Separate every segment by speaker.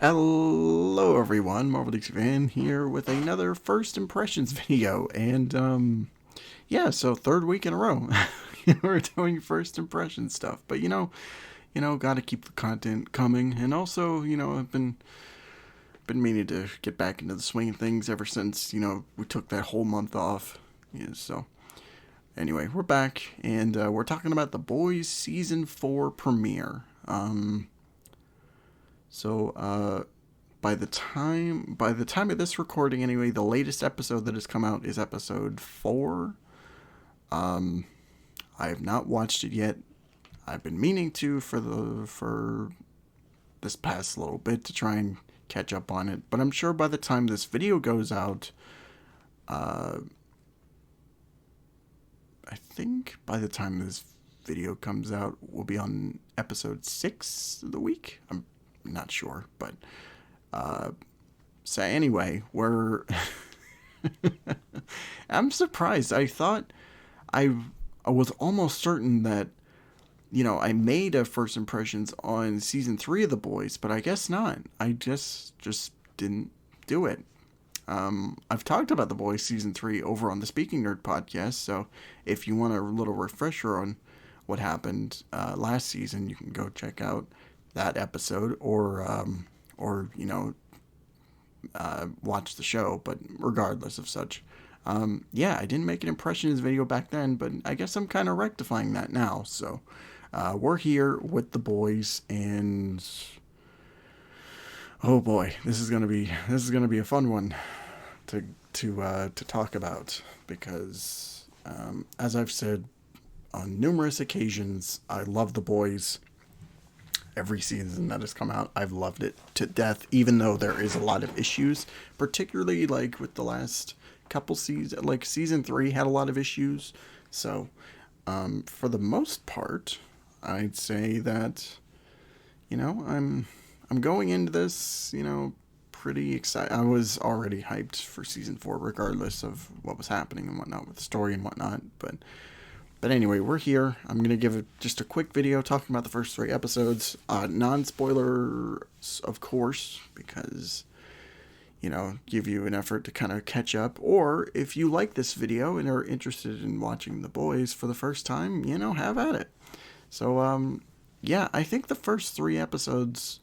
Speaker 1: Hello everyone, Marvel Dixie Van here with another first impressions video, and yeah, so third week in a row we're doing first impression stuff. But got to keep the content coming, and also I've been meaning to get back into the swing of things ever since we took that whole month off. Yeah, so anyway, we're back, and we're talking about The Boys season 4 premiere. So by the time of this recording anyway, the latest episode that has come out is episode 4. Um I have not watched it yet. I've been meaning to for this past little bit to try and catch up on it, but I'm sure by the time this video goes out, uh I think by the time this video comes out, we'll be on episode 6 of the week. I'm not sure, but uh so anyway, we're I'm surprised. I thought I I was almost certain that I made a first impressions on season 3 of The Boys, but I guess not. I just didn't do it. I've talked about The Boys season 3 over on the Speaking Nerd podcast, so if you want a little refresher on what happened last season, you can go check out that episode, or watch the show. But regardless of such, yeah, I didn't make an impressions video back then, but I guess I'm kind of rectifying that now. So we're here with The Boys, and oh boy, this is gonna be a fun one to talk about, because as I've said on numerous occasions, I love The Boys. Every season that has come out, I've loved it to death, even though there is a lot of issues, particularly like with the last couple seasons. Like season 3 had a lot of issues. So for the most part, I'd say that I'm going into this pretty excited. I was already hyped for season 4, regardless of what was happening and whatnot with the story and whatnot. But anyway, we're here. I'm going to give just a quick video talking about the first 3 episodes. Non-spoiler, of course, because, give you an effort to kind of catch up. Or if you like this video and are interested in watching The Boys for the first time, have at it. So, yeah, I think the first 3 episodes,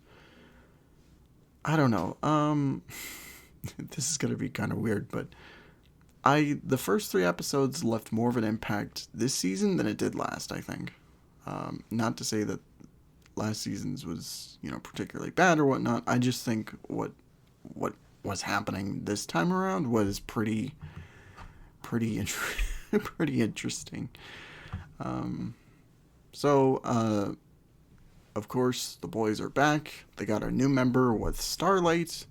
Speaker 1: I don't know. This is going to be kind of weird, but the first 3 episodes left more of an impact this season than it did last, I think. Not to say that last season's was, particularly bad or whatnot. I just think what was happening this time around was pretty pretty interesting. So, of course, the boys are back. They got a new member with Starlight,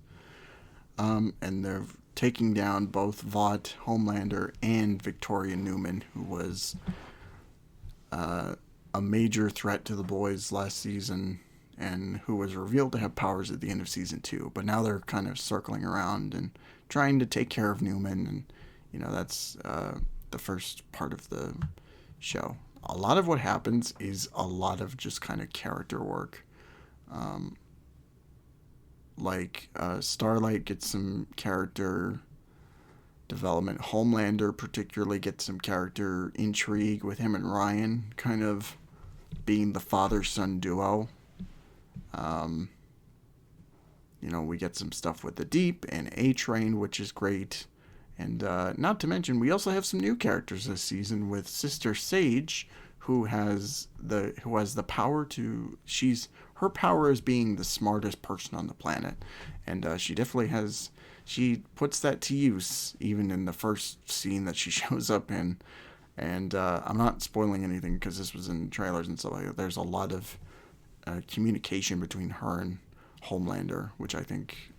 Speaker 1: and they're taking down both Vought, Homelander, and Victoria Newman, who was a major threat to the boys last season, and who was revealed to have powers at the end of season 2. But now they're kind of circling around and trying to take care of Newman, and that's the first part of the show. A lot of what happens is a lot of just kind of character work. Starlight gets some character development. Homelander particularly gets some character intrigue with him and Ryan kind of being the father-son duo. We get some stuff with the Deep and A-Train, which is great. And not to mention, we also have some new characters this season with Sister Sage, who has the power to. Her power is being the smartest person on the planet, and she definitely has. She puts that to use even in the first scene that she shows up in. And I'm not spoiling anything because this was in trailers and stuff like that. There's a lot of communication between her and Homelander, which I think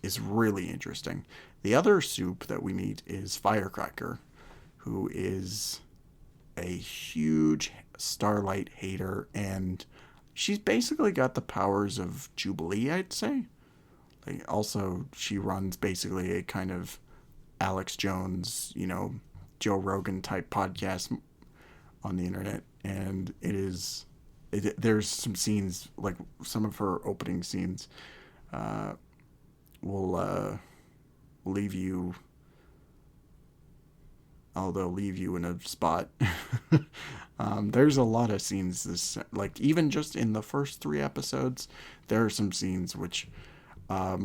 Speaker 1: is really interesting. The other soup that we meet is Firecracker, who is a huge Starlight hater, and she's basically got the powers of Jubilee, I'd say. Also, she runs basically a kind of Alex Jones, Joe Rogan type podcast on the internet, and there's some scenes, like some of her opening scenes, uh, will leave you. Oh, they'll leave you in a spot. There's a lot of scenes this, like, even just in the first 3 episodes, there are some scenes which are,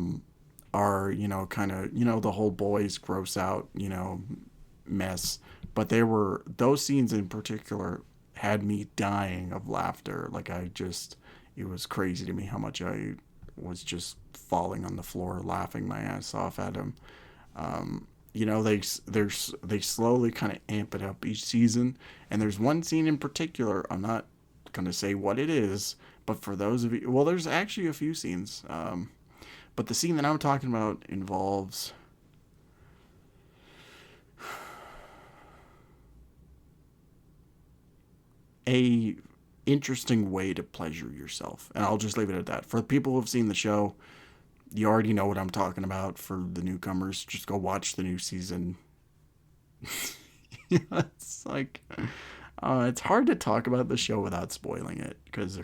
Speaker 1: kind of, the whole boys gross out, mess. But those scenes in particular had me dying of laughter. Like, it was crazy to me how much I was just falling on the floor laughing my ass off at him. They slowly kind of amp it up each season, and there's one scene in particular. I'm not gonna say what it is, but for those of you, well, there's actually a few scenes. But the scene that I'm talking about involves a interesting way to pleasure yourself, and I'll just leave it at that. For the people who've seen the show, you already know what I'm talking about. For the newcomers, just go watch the new season. It's like it's hard to talk about the show without spoiling it, because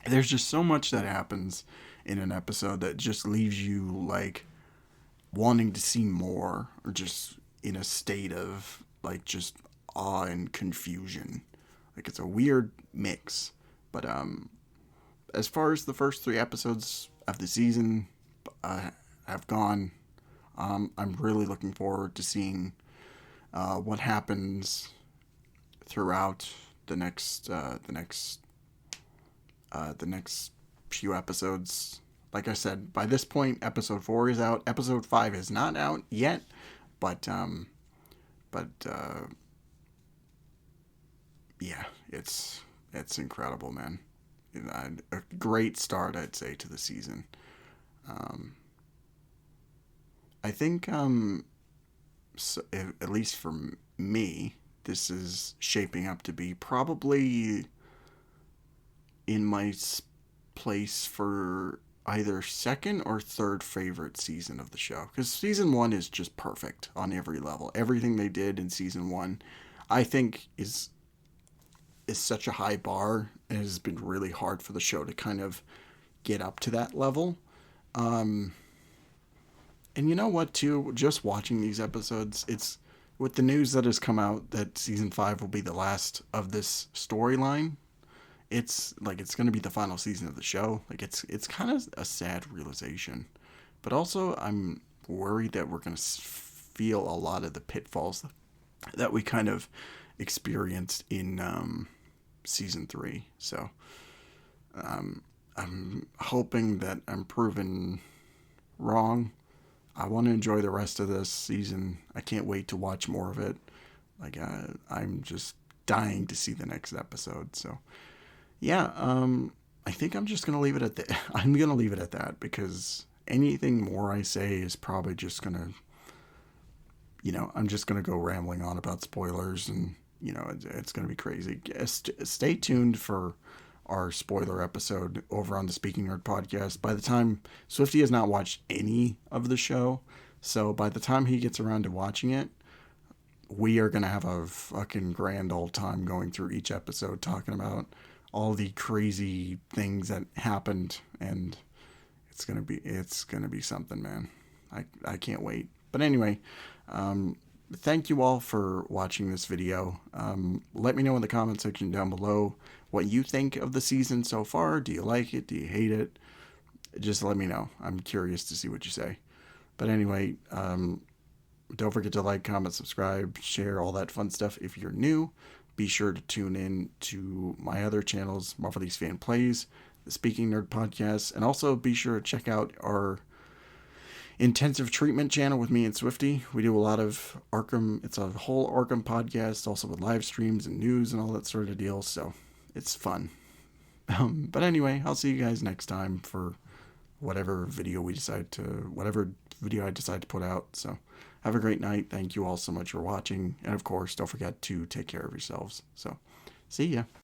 Speaker 1: there's just so much that happens in an episode that just leaves you like wanting to see more, or just in a state of like just awe and confusion. Like, it's a weird mix. But as far as the first 3 episodes of the season have gone, I'm really looking forward to seeing what happens throughout the next few episodes. Like I said, by this point, episode 4 is out. Episode 5 is not out yet, but yeah, it's incredible, man. A great start, I'd say, to the season. I think, so, at least for me, this is shaping up to be probably in my place for either second or third favorite season of the show. Because season 1 is just perfect on every level. Everything they did in season 1, I think, is such a high bar. It has been really hard for the show to kind of get up to that level. And you know what, too? Just watching these episodes, it's with the news that has come out that season 5 will be the last of this storyline. It's like it's going to be the final season of the show. Like, it's kind of a sad realization, but also I'm worried that we're going to feel a lot of the pitfalls that we kind of experienced in season 3. So I'm hoping that I'm proven wrong. I want to enjoy the rest of this season. I can't wait to watch more of it. Like, I'm just dying to see the next episode. So yeah, I think I'm just gonna leave it at that. I'm gonna leave it at that, because anything more I say is probably just gonna, I'm just gonna go rambling on about spoilers, and it's gonna be crazy. Stay tuned for our spoiler episode over on the Speaking Nerd podcast. By the time Swifty has not watched any of the show, so by the time he gets around to watching it, we are gonna have a fucking grand old time going through each episode, talking about all the crazy things that happened, and it's gonna be something, man. I can't wait. But anyway, thank you all for watching this video. Let me know in the comment section down below what you think of the season so far. Do you like it? Do you hate it? Just let me know. I'm curious to see what you say. But anyway, don't forget to like, comment, subscribe, share, all that fun stuff. If you're new, be sure to tune in to my other channels, Marvelous Fan Plays, the Speaking Nerd podcast, and also be sure to check out our intensive treatment channel with me and Swifty. We do a lot of Arkham. It's a whole Arkham podcast, also with live streams and news and all that sort of deal. So it's fun. But anyway, I'll see you guys next time for whatever video I decide to put out. So have a great night. Thank you all so much for watching. And of course, don't forget to take care of yourselves. So see ya.